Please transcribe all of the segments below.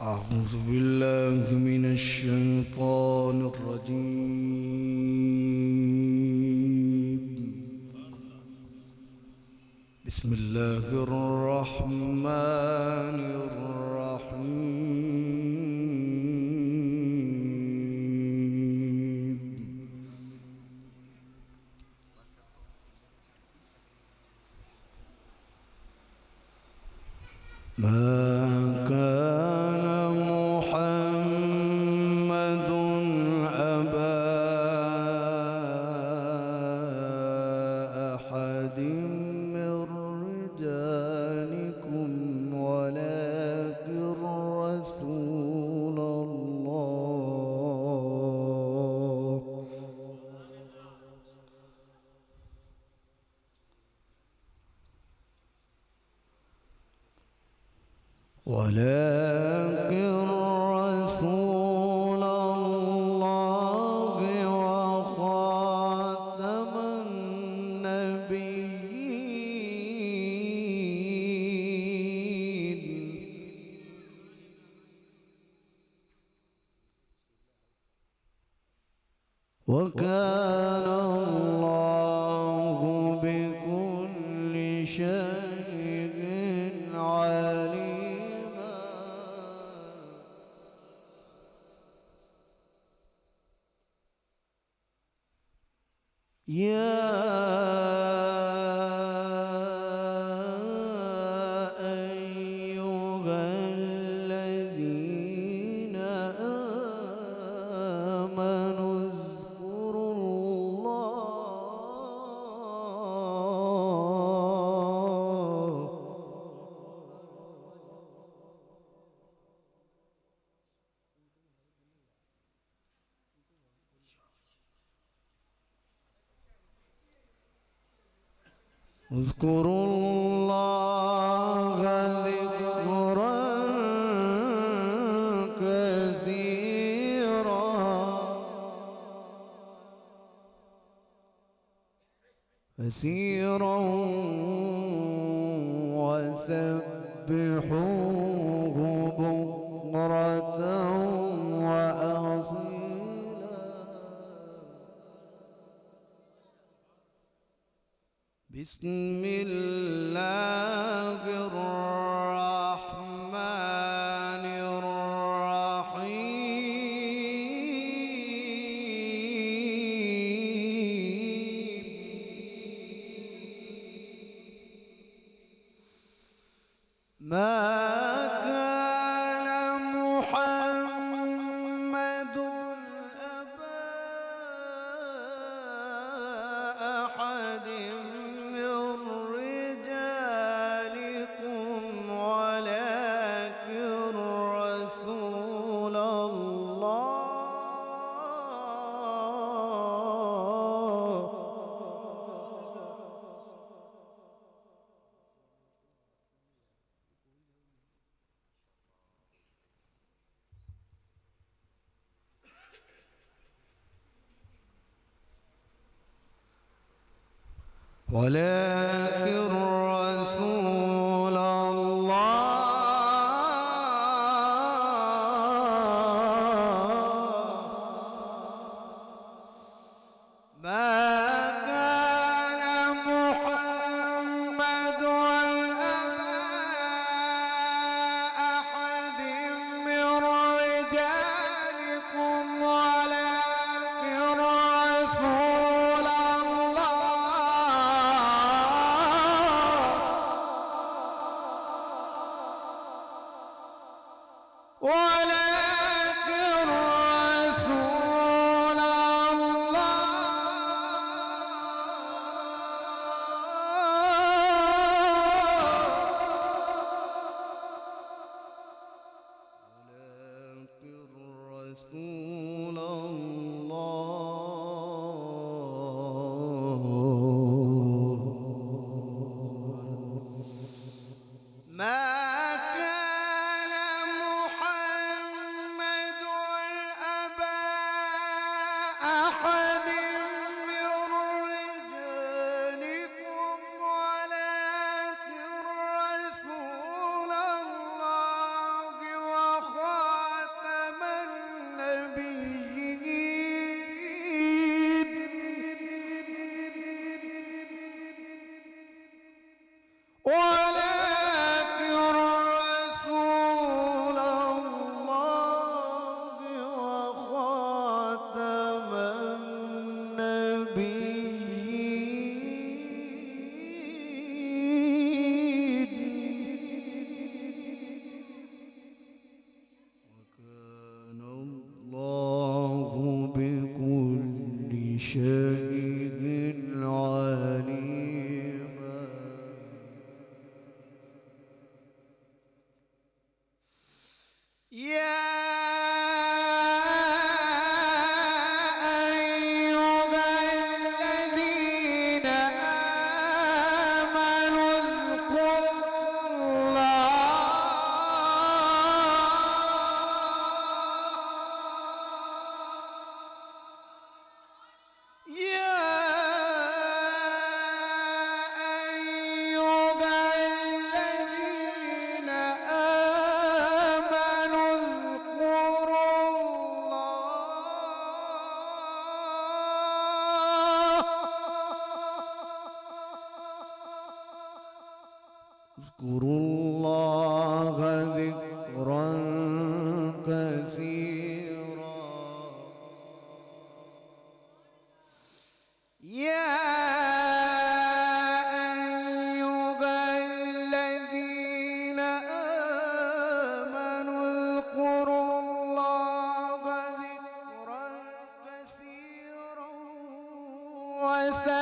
أعوذ بالله من الشيطان الرجيم. بسم الله الرحمن الرحيم. ما كان محمد أبا أحد من رجالكم ولكن رسول الله وخاتم النبيين. وكان الله بكل شيء عليما. يا أيها الذين آمنوا اذكروا الله ذكرا كثيرا وسبحوه بكرة وأصيلا. بسم الله الرحمن الرحيم. ما كان محمد أبا أحد من رجالكم ولكن رسول الله ما كان محمد أبا أحد من رجالكم ولكن رسول الله شيء عليما. يا اذكروا الله ذكرا كثيرا. يا أيها الذين آمنوا اذكروا الله ذكرا كثيرا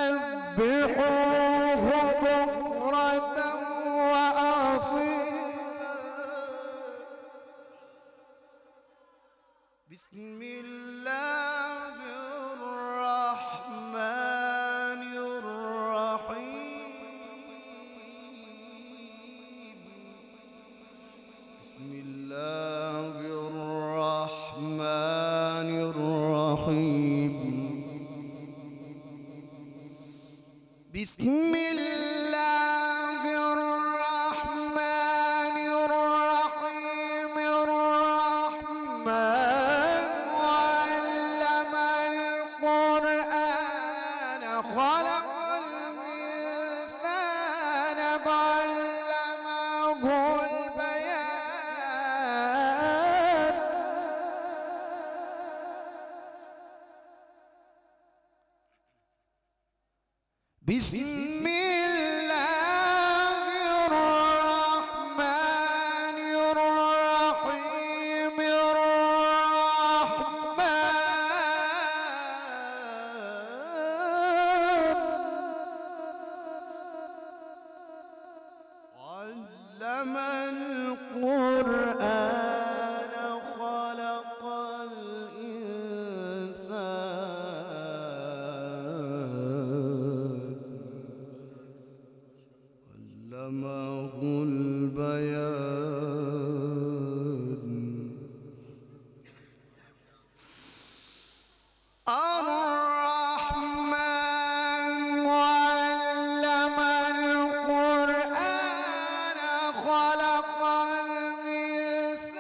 وسبحوه بكرة بسم الله الرحمن الرحيم. بسم الله الرحمن الرحيم. بسم الله الرحمن الرحيم. الرحمن علم القرآن خلق الإنسان علمه البيان. بسم الله الرحمن الرحيم. علم القرآن خلق الإنسان علمه البيان. الرحمن علم القرآن خلق الإنسان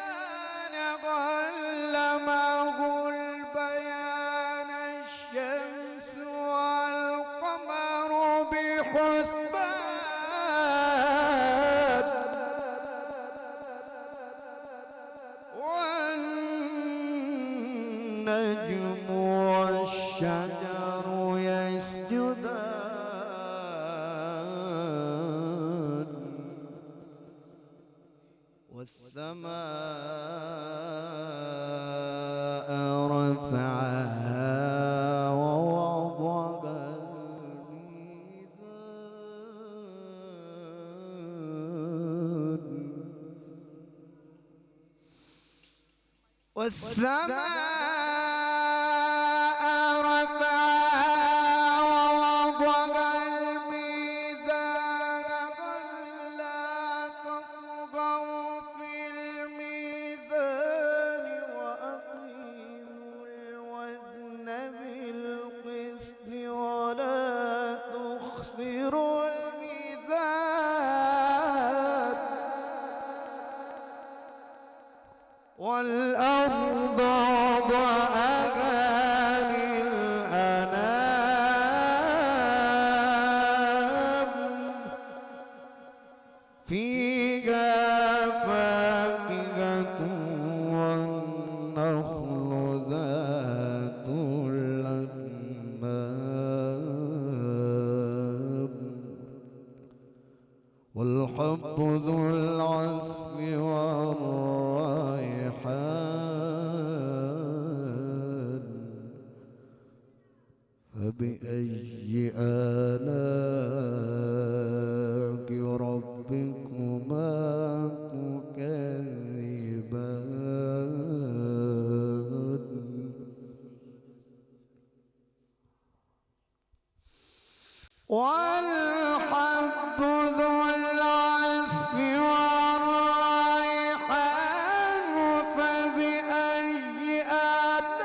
علمه البيان. الشمس والقمر بحسبان والنجم والشجر يسجدان والسماء رفعها ووضع الميزان. والسماء رفعها ووضع الميزان فلا تطغوا في الميزان وأقيموا الوزن بالقسط ولا تخسروا الميزان. والأرض وضعها للأنام فيها فاكهة والنخل ذات الأكمام والحب ذو العصف والريحان فبأي آلاء ربكما تكذبان والحب ذو العصف والريحان فبأي آلاء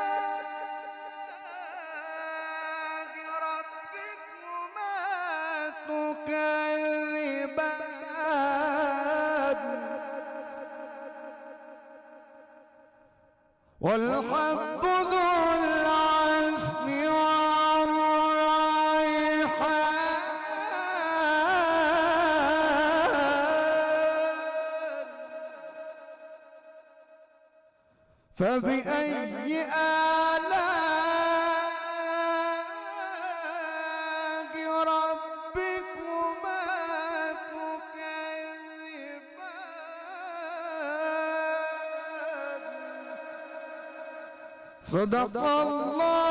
ربكما تكذبان والحب ذو العصف فبأي آلاء ربكما تكذبان صدق الله